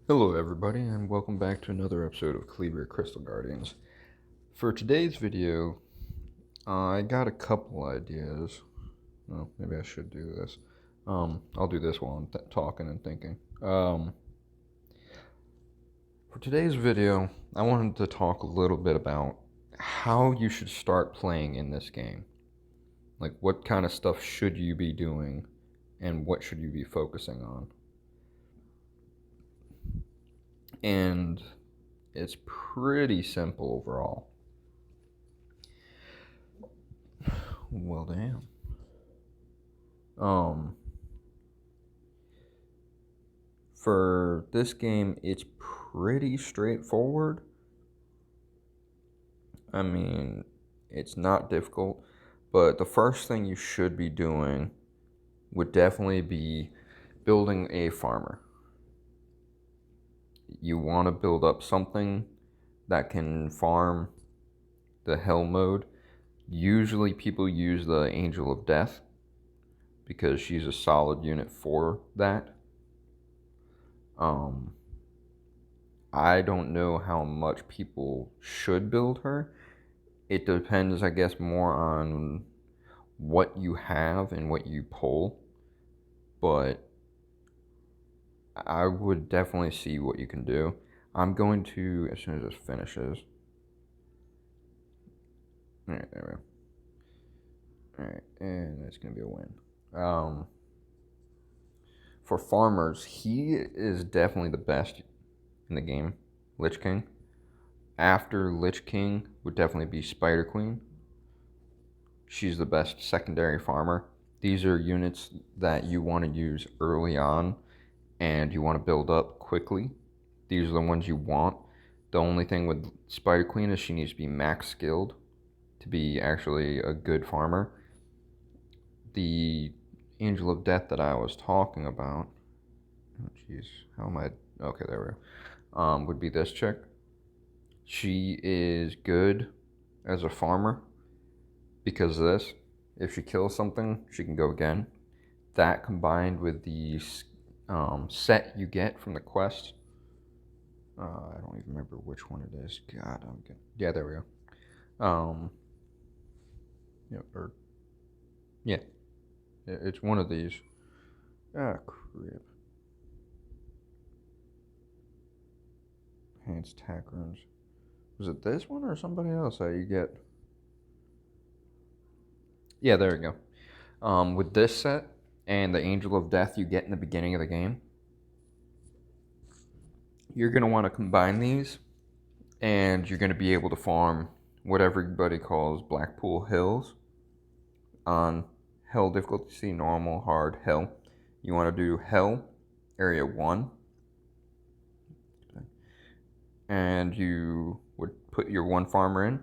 Hello everybody and welcome back to another episode of Calibria Crystal Guardians. For today's video, I got a couple ideas. Well, maybe I should do this. I'll do this while I'm talking and thinking. For today's video, I wanted to talk a little bit about how you should start playing in this game. Like, what kind of stuff should you be doing and what should you be focusing on? And it's pretty simple overall. Well, damn. For this game, it's pretty straightforward. I mean, it's not difficult, but the first thing you should be doing would definitely be building a farmer. You want to build up something that can farm the hell mode. Usually people use the Angel of Death because she's a solid unit for that. I don't know how much people should build her. It depends, I guess, more on what you have and what you pull. But I would definitely see what you can do. I'm going to, as soon as this finishes. Alright, there we go. Alright, and it's going to be a win. For farmers, he is definitely the best in the game, Lich King. After Lich King would definitely be Spider Queen. She's the best secondary farmer. These are units that you want to use early on and you want to build up quickly. These are the ones you want. The only thing with Spider Queen is she needs to be max skilled to be actually a good farmer. The Angel of Death that I was talking about, oh jeez, how am I, okay, there we go, would be this chick. She is good as a farmer because of this. If she kills something, she can go again. That combined with the set you get from the quest. I don't even remember which one it is. God, I'm good. Yeah, there we go. Yeah, it's one of these. Ah, crap. Enhanced tack runes. Was it this one or somebody else that you get? Yeah, there we go. With this set and the Angel of Death you get in the beginning of the game, you're going to want to combine these and you're going to be able to farm what everybody calls Blackpool Hills on Hell difficulty, normal, hard, Hell. You want to do Hell, Area 1, and you would put your one farmer in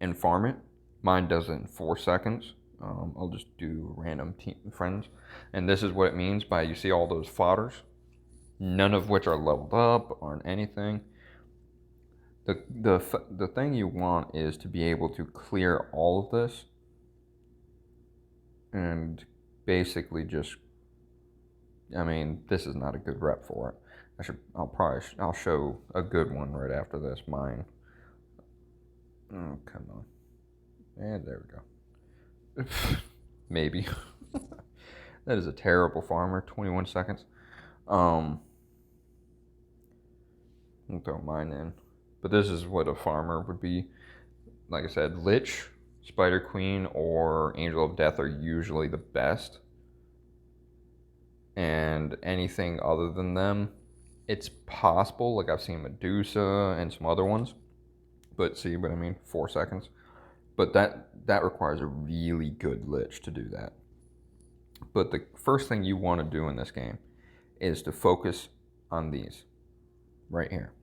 and farm it. Mine does it in 4 seconds. I'll just do random friends. And this is what it means by, you see all those fodders? None of which are leveled up or anything. The thing you want is to be able to clear all of this and basically just, I mean, this is not a good rep for it. I'll show a good one right after this, mine. Oh, come on. And there we go. Maybe. That is a terrible farmer, 21 seconds. I'll throw mine in. But this is what a farmer would be. Like I said, Lich, Spider Queen, or Angel of Death are usually the best. And anything other than them, it's possible. Like I've seen Medusa and some other ones. But see what I mean? 4 seconds. But that requires a really good Lich to do that. But the first thing you want to do in this game is to focus on these right here.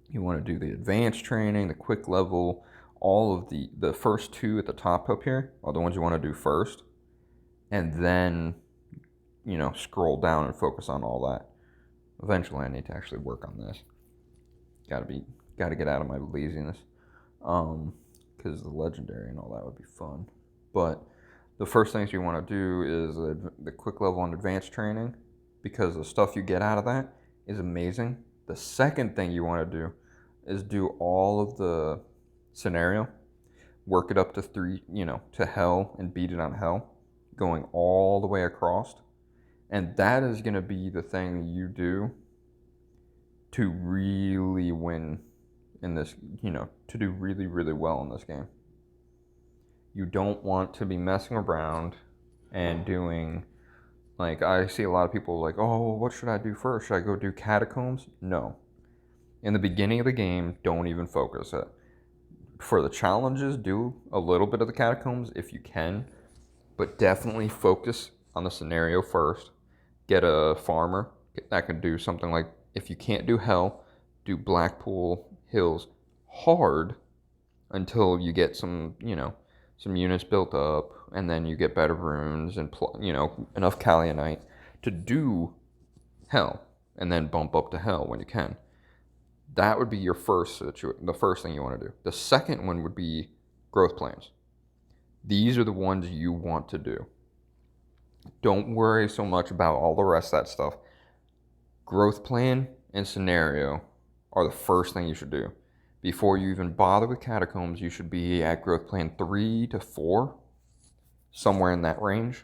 You want to do the advanced training, the quick level, all of the first two at the top up here are the ones you want to do first. And then, you know, scroll down and focus on all that. Eventually I need to actually work on this. Gotta get out of my laziness. Because the legendary and all that would be fun. But the first things you want to do is the quick level and advanced training, because the stuff you get out of that is amazing. The second thing you want to do is do all of the scenario, work it up to 3, to hell and beat it on hell, going all the way across. And that is going to be the thing you do to really win in this, to do really, really well in this game. You don't want to be messing around and doing, like, I see a lot of people like, oh, what should I do first? Should I go do catacombs? No. In the beginning of the game, don't even focus it. For the challenges, do a little bit of the catacombs if you can, but definitely focus on the scenario first. Get a farmer that can do something like, if you can't do hell, do Blackpool Hills hard until you get some, some units built up, and then you get better runes and, enough Calionite to do hell, and then bump up to hell when you can. That would be your the first thing you want to do. The second one would be growth plans. These are the ones you want to do. Don't worry so much about all the rest of that stuff. Growth plan and scenario are the first thing you should do. Before you even bother with catacombs, you should be at growth plan 3 to 4, somewhere in that range,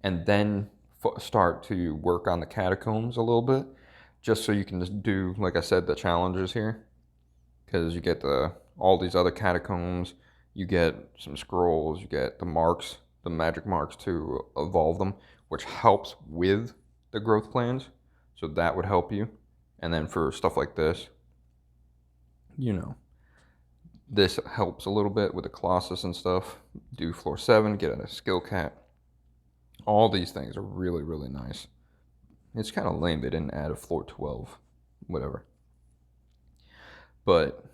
and then start to work on the catacombs a little bit, just so you can just do, like I said, the challenges here, because you get all these other catacombs, you get some scrolls, you get the marks, the magic marks to evolve them, which helps with the growth plans, so that would help you. And then for stuff like this, this helps a little bit with the Colossus and stuff. Do floor 7, get a skill cap. All these things are really, really nice. It's kind of lame they didn't add a floor 12, whatever. But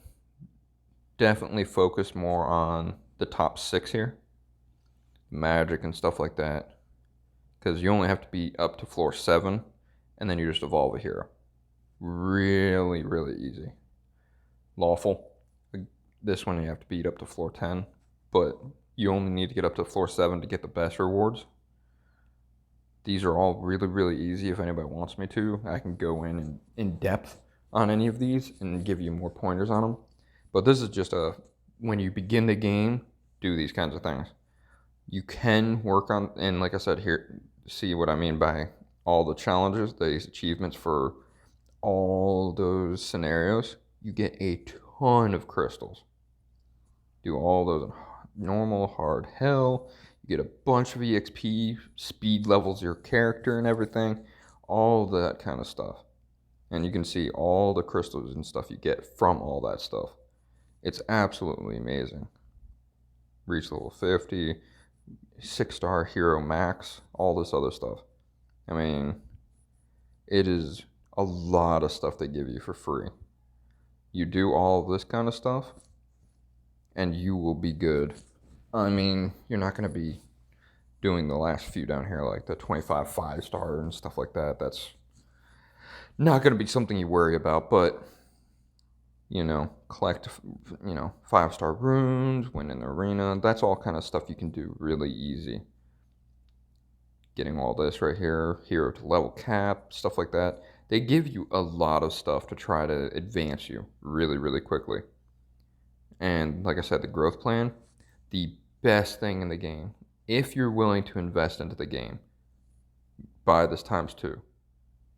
definitely focus more on the top 6 here, magic and stuff like that, because you only have to be up to floor 7, and then you just evolve a hero. Really, really easy. Lawful. This one you have to beat up to floor 10, but you only need to get up to floor 7 to get the best rewards. These are all really, really easy. If anybody wants me to, I can go in depth on any of these and give you more pointers on them. But this is just when you begin the game, do these kinds of things. You can work on, and like I said here, see what I mean by all the challenges, these achievements for all those scenarios. You get a ton of crystals. Do all those normal, hard, hell. You get a bunch of EXP, speed levels your character and everything, all that kind of stuff. And you can see all the crystals and stuff you get from all that stuff. It's absolutely amazing. Reach level 50, 6-star hero max, all this other stuff. I mean, it is a lot of stuff they give you for free. You do all of this kind of stuff, and you will be good. I mean, you're not going to be doing the last few down here, like the 25 5-star and stuff like that. That's not going to be something you worry about, but, collect, 5-star runes, win in the arena. That's all kind of stuff you can do really easy. Getting all this right here, hero to level cap, stuff like that. They give you a lot of stuff to try to advance you really, really quickly. And like I said, the growth plan, the best thing in the game. If you're willing to invest into the game, buy this ×2.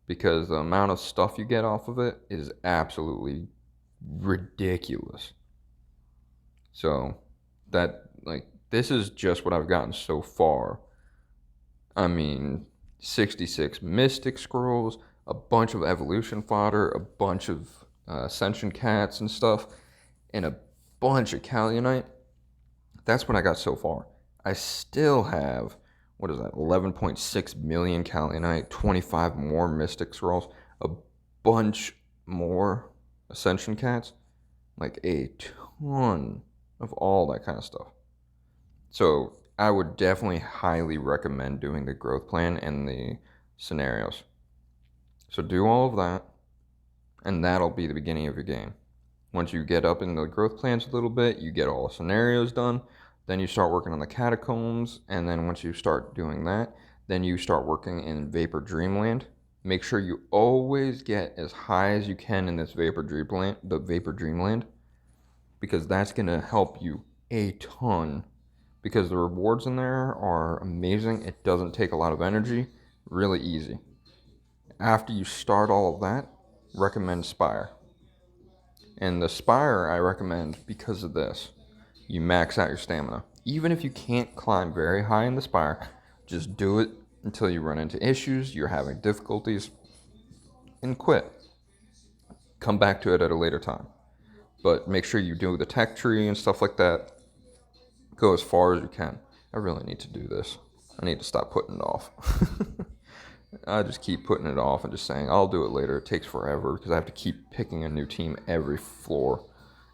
Because the amount of stuff you get off of it is absolutely ridiculous. So this is just what I've gotten so far. I mean, 66 Mystic Scrolls, a bunch of Evolution fodder, a bunch of Ascension Cats and stuff, and a bunch of Calionite. That's what I got so far. I still have, 11.6 million Calionite, 25 more Mystic Scrolls, a bunch more Ascension Cats, like a ton of all that kind of stuff. So I would definitely highly recommend doing the growth plan and the scenarios. So do all of that, and that'll be the beginning of your game. Once you get up in the growth plans a little bit, you get all the scenarios done, then you start working on the catacombs, and then once you start doing that, then you start working in Vapor Dreamland, make sure you always get as high as you can in this Vapor Dreamland, the Vapor Dreamland, because that's going to help you a ton. Because the rewards in there are amazing. It doesn't take a lot of energy, really easy. After you start all of that, recommend Spire. And the Spire I recommend because of this. You max out your stamina. Even if you can't climb very high in the Spire, just do it until you run into issues, you're having difficulties, and quit. Come back to it at a later time. But make sure you do the tech tree and stuff like that. Go as far as you can. I really need to do this. I need to stop putting it off. I just keep putting it off and just saying, I'll do it later. It takes forever because I have to keep picking a new team every floor.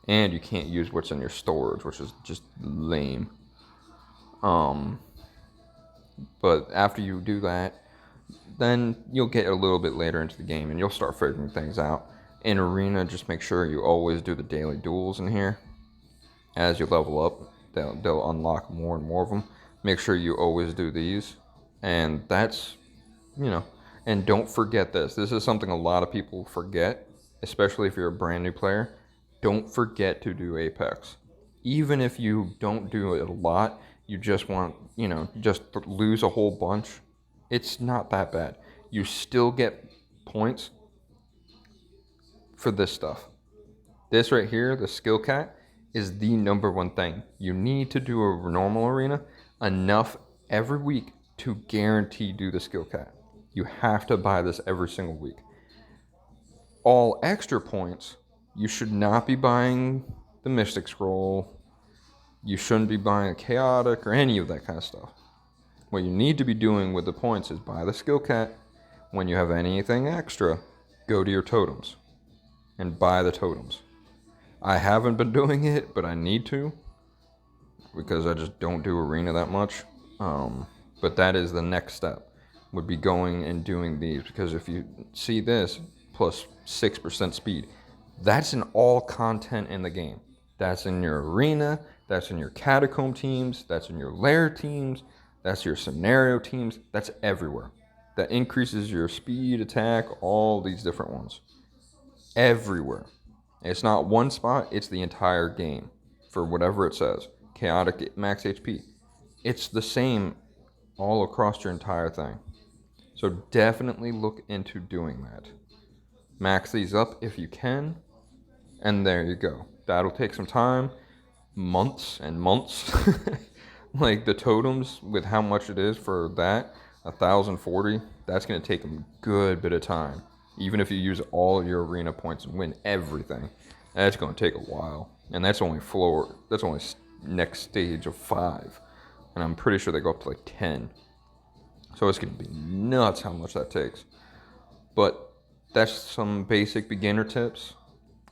And you can't use what's in your storage, which is just lame. But after you do that, then you'll get a little bit later into the game and you'll start figuring things out. In Arena, just make sure you always do the daily duels in here. As you level up, they'll unlock more and more of them. Make sure you always do these. And that's, and don't forget this. This is something a lot of people forget, especially if you're a brand new player. Don't forget to do Apex. Even if you don't do it a lot, you just want, just lose a whole bunch. It's not that bad. You still get points for this stuff. This right here, the skill cat, is the number one thing. You need to do a normal arena enough every week to guarantee do the skill cat. You have to buy this every single week. All extra points, you should not be buying the Mystic Scroll. You shouldn't be buying a Chaotic or any of that kind of stuff. What you need to be doing with the points is buy the skill cat. When you have anything extra, go to your totems and buy the totems. I haven't been doing it, but I need to because I just don't do arena that much. But that is the next step, would be going and doing these, because if you see this plus 6% speed, that's in all content in the game. That's in your arena, that's in your catacomb teams, that's in your lair teams, that's your scenario teams, that's everywhere. That increases your speed, attack, all these different ones. Everywhere. It's not one spot, it's the entire game for whatever it says. Chaotic max HP. It's the same all across your entire thing. So definitely look into doing that. Max these up if you can, and there you go. That'll take some time, months and months. Like the totems, with how much it is for that, 1,040, that's going to take a good bit of time. Even if you use all your arena points and win everything, that's going to take a while. And that's only next stage of 5. And I'm pretty sure they go up to like 10. So it's going to be nuts how much that takes. But that's some basic beginner tips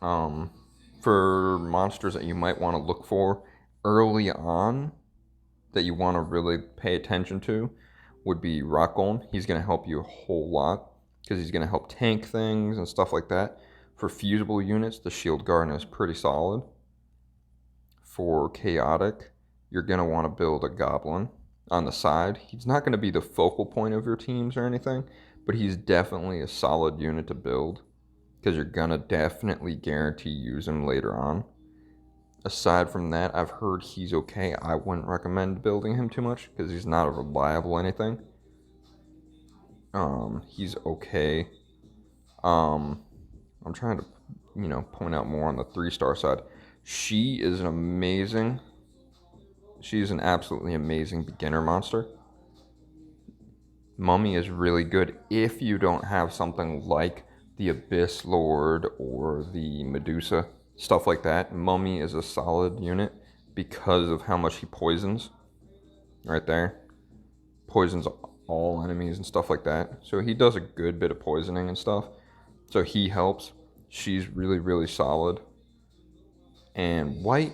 for monsters that you might want to look for early on, that you want to really pay attention to, would be Rock Golem. He's going to help you a whole lot because he's going to help tank things and stuff like that. For fusible units, the Shield Guardian is pretty solid. For Chaotic, you're going to want to build a Goblin on the side. He's not going to be the focal point of your teams or anything, but he's definitely a solid unit to build because you're going to definitely guarantee use him later on. Aside from that, I've heard he's okay. I wouldn't recommend building him too much because he's not a reliable anything. He's okay. I'm trying to, point out more on the 3-star side. She's an absolutely amazing beginner monster. Mummy is really good if you don't have something like the Abyss Lord or the Medusa, stuff like that. Mummy is a solid unit because of how much he poisons. Right there. Poisons all enemies and stuff like that. So he does a good bit of poisoning and stuff. So he helps. She's really, really solid. And White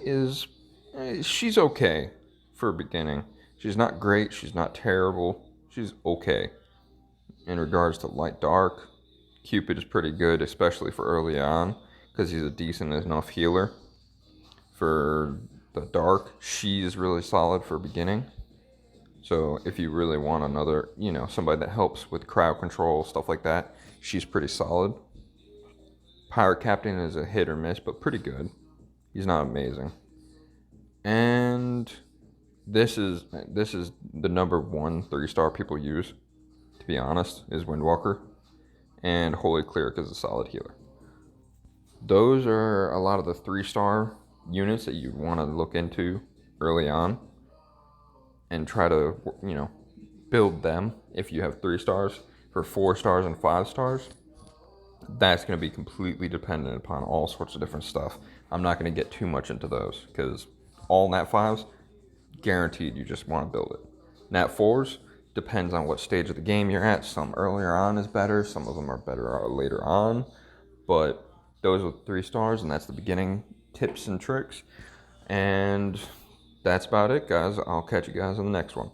she's okay for beginning. She's not great. She's not terrible. She's okay. In regards to light dark, Cupid is pretty good, especially for early on, because he's a decent enough healer. For the dark, she's really solid for beginning. So if you really want another, somebody that helps with crowd control, stuff like that, she's pretty solid. Pirate Captain is a hit or miss, but pretty good. He's not amazing. And this is the number one 3-star people use, to be honest, is Windwalker. And Holy Cleric is a solid healer. Those are a lot of the 3-star units that you want to look into early on and try to, build them if you have 3 stars. For 4 stars and 5 stars, that's going to be completely dependent upon all sorts of different stuff. I'm not going to get too much into those because all Nat 5s, guaranteed you just want to build it. Nat 4s, depends on what stage of the game you're at. Some earlier on is better, some of them are better later on. But those are 3 stars, and that's the beginning tips and tricks. And that's about it, guys. I'll catch you guys on the next one.